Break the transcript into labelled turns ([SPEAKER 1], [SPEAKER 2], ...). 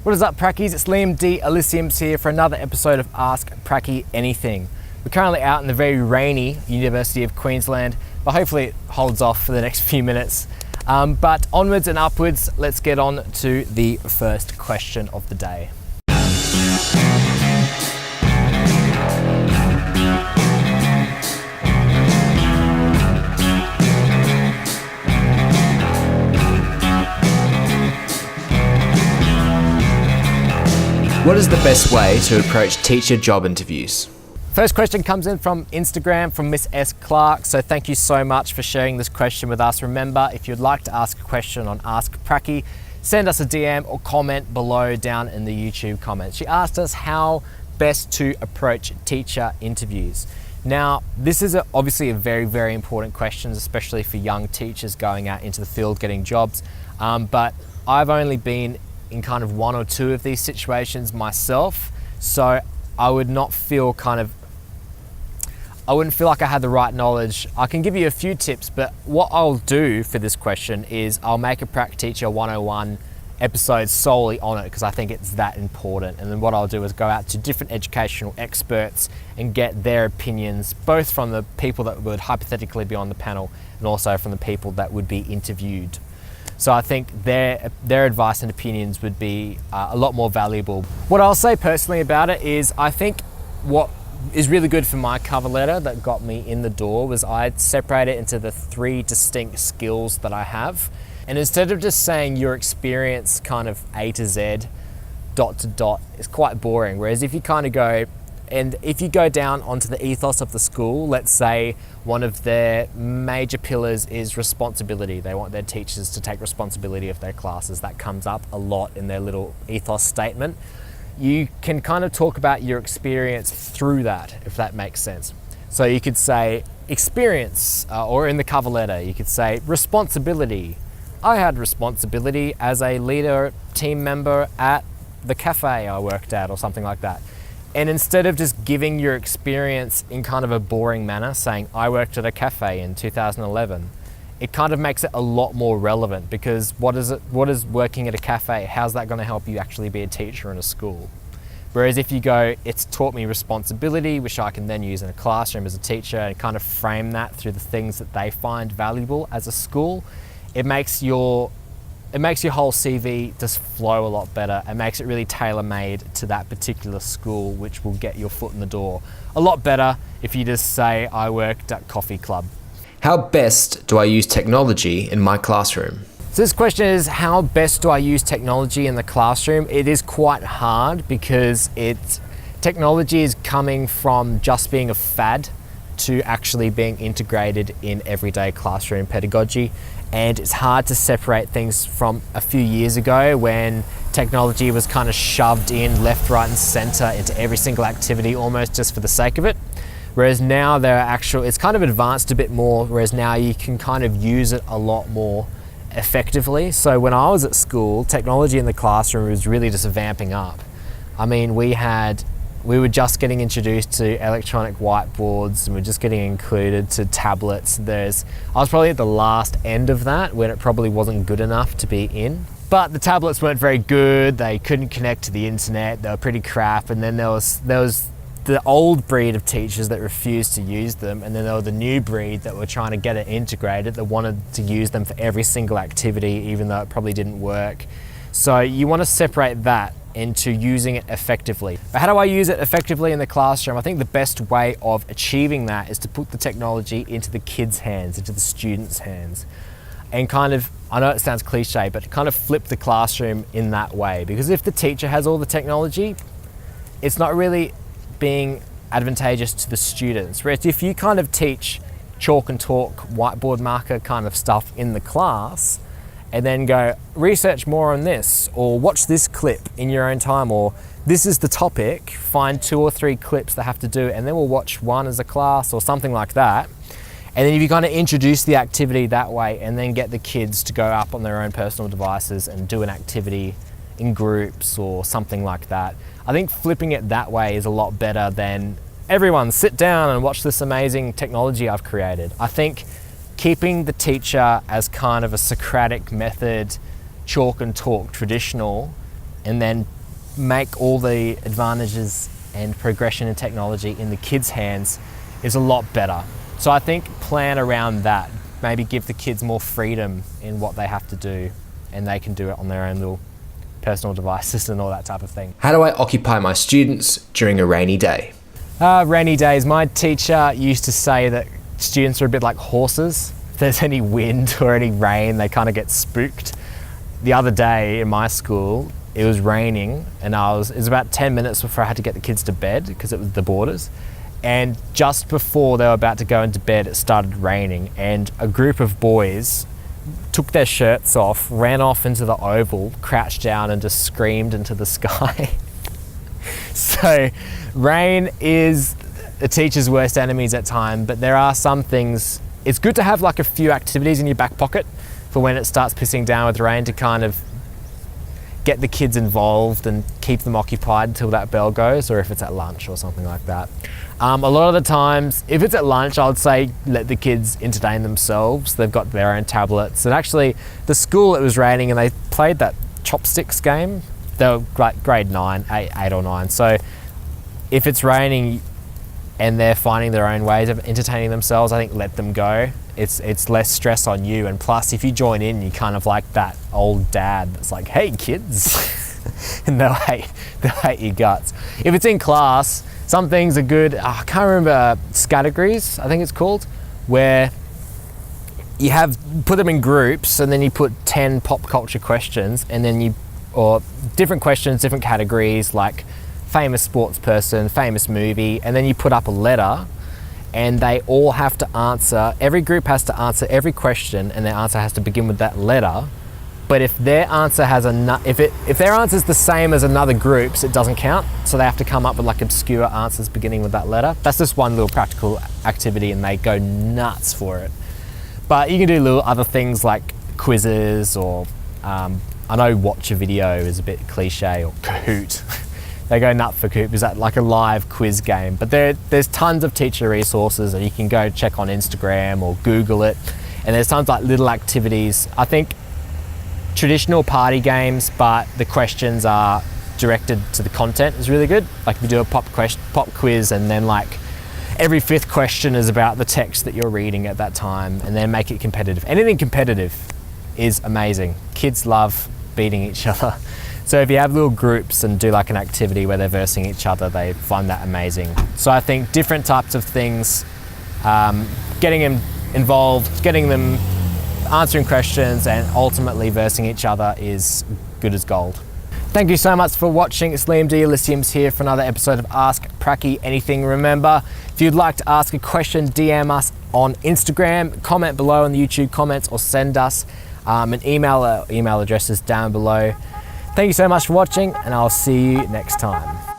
[SPEAKER 1] What is up, Prac-E's? It's Liam D. Auliciems here for another episode of Ask Prac-E Anything. We're currently out in the very rainy University of Queensland, but hopefully it holds off for the next few minutes. But onwards and upwards, let's get on to the first question of the day.
[SPEAKER 2] What is the best way to approach teacher job interviews?
[SPEAKER 1] First question comes in from Instagram from Miss S. Clark. So thank you so much for sharing this question with us. Remember, if you'd like to ask a question on Ask Prac-E, send us a DM or comment below down in the YouTube comments. She asked us how best to approach teacher interviews. Now, this is obviously a very, very important question, especially for young teachers going out into the field getting jobs. But I've only been in kind of one or two of these situations myself, so I wouldn't feel like I had the right knowledge. I can give you a few tips, but what I'll do for this question is I'll make a Prac Teacher 101 episode solely on it because I think it's that important. And then what I'll do is go out to different educational experts and get their opinions, both from the people that would hypothetically be on the panel and also from the people that would be interviewed. So I think their advice and opinions would be a lot more valuable. What I'll say personally about it is I think what is really good for my cover letter that got me in the door was I'd separate it into the 3 distinct skills that I have. And instead of just saying your experience kind of A to Z, dot to dot, it's quite boring. Whereas if you kind of go, and if you go down onto the ethos of the school, let's say one of their major pillars is responsibility. They want their teachers to take responsibility of their classes. That comes up a lot in their little ethos statement. You can kind of talk about your experience through that, if that makes sense. So you could say experience, or in the cover letter, you could say responsibility. I had responsibility as a leader team member at the cafe I worked at, or something like that. And instead of just giving your experience in kind of a boring manner, saying I worked at a cafe in 2011, it kind of makes it a lot more relevant because what is working at a cafe, how's that going to help you actually be a teacher in a school? Whereas if you go, it's taught me responsibility, which I can then use in a classroom as a teacher and kind of frame that through the things that they find valuable as a school, it makes your whole CV just flow a lot better and makes it really tailor-made to that particular school, which will get your foot in the door a lot better if you just say, I worked at Coffee Club.
[SPEAKER 2] How best do I use technology in my classroom?
[SPEAKER 1] So this question is, how best do I use technology in the classroom? It is quite hard because technology is coming from just being a fad to actually being integrated in everyday classroom pedagogy. And it's hard to separate things from a few years ago when technology was kind of shoved in left, right, and center into every single activity almost just for the sake of it. Whereas now it's kind of advanced a bit more, whereas now you can kind of use it a lot more effectively. So when I was at school, technology in the classroom was really just vamping up. I mean, we were just getting introduced to electronic whiteboards and we're just getting included to tablets. I was probably at the last end of that when it probably wasn't good enough to be in. But the tablets weren't very good, they couldn't connect to the internet, they were pretty crap, and then there was the old breed of teachers that refused to use them, and then there were the new breed that were trying to get it integrated, that wanted to use them for every single activity even though it probably didn't work. So you want to separate that into using it effectively. But how do I use it effectively in the classroom? I think the best way of achieving that is to put the technology into the kids' hands, into the students' hands. And kind of, I know it sounds cliche, but kind of flip the classroom in that way. Because if the teacher has all the technology, it's not really being advantageous to the students. Whereas if you kind of teach chalk and talk, whiteboard marker kind of stuff in the class, and then go research more on this, or watch this clip in your own time, or this is the topic, find 2 or 3 clips that have to do, and then we'll watch one as a class or something like that. And then if you kind of introduce the activity that way and then get the kids to go up on their own personal devices and do an activity in groups or something like that, I think flipping it that way is a lot better than everyone sit down and watch this amazing technology I've created. I think keeping the teacher as kind of a Socratic method, chalk and talk, traditional, and then make all the advantages and progression in technology in the kids' hands is a lot better. So I think plan around that, maybe give the kids more freedom in what they have to do, and they can do it on their own little personal devices and all that type of thing.
[SPEAKER 2] How do I occupy my students during a rainy day?
[SPEAKER 1] Rainy days, my teacher used to say that students are a bit like horses. If there's any wind or any rain, they kind of get spooked. The other day in my school, it was raining, and it was about 10 minutes before I had to get the kids to bed because it was the borders. And just before they were about to go into bed, it started raining, and a group of boys took their shirts off, ran off into the oval, crouched down and just screamed into the sky. So rain is a teacher's worst enemies at times, but there are some things, it's good to have like a few activities in your back pocket for when it starts pissing down with rain to kind of get the kids involved and keep them occupied until that bell goes, or if it's at lunch or something like that. A lot of the times, if it's at lunch, I would say let the kids entertain themselves. They've got their own tablets. And actually, the school, it was raining and they played that chopsticks game. They were grade 9, 8 or 9. So if it's raining and they're finding their own ways of entertaining themselves, I think let them go. It's less stress on you. And plus, if you join in, you're kind of like that old dad that's like, hey kids, and they'll hate your guts. If it's in class, some things are good. I can't remember, categories, I think it's called, where you put them in groups and then you put 10 pop culture questions and then or different questions, different categories, like famous sports person, famous movie, and then you put up a letter and they all have to answer, every group has to answer every question and their answer has to begin with that letter. But if their answer if their answer is the same as another group's, it doesn't count. So they have to come up with like obscure answers beginning with that letter. That's just one little practical activity and they go nuts for it. But you can do little other things like quizzes or, I know watch a video is a bit cliche, or Kahoot. They go nuts for Kahoot. Is that like a live quiz game? But there's tons of teacher resources and you can go check on Instagram or Google it. And there's tons like little activities. I think traditional party games, but the questions are directed to the content is really good. Like if you do a pop quiz and then like every 5th question is about the text that you're reading at that time, and then make it competitive. Anything competitive is amazing. Kids love beating each other. So if you have little groups and do like an activity where they're versing each other, they find that amazing. So I think different types of things, getting them involved, getting them answering questions and ultimately versing each other is good as gold. Thank you so much for watching. It's Liam D. Auliciems here for another episode of Ask Prac-E Anything. Remember, if you'd like to ask a question, DM us on Instagram, comment below in the YouTube comments, or send us an email. Our email address is down below. Thank you so much for watching, and I'll see you next time.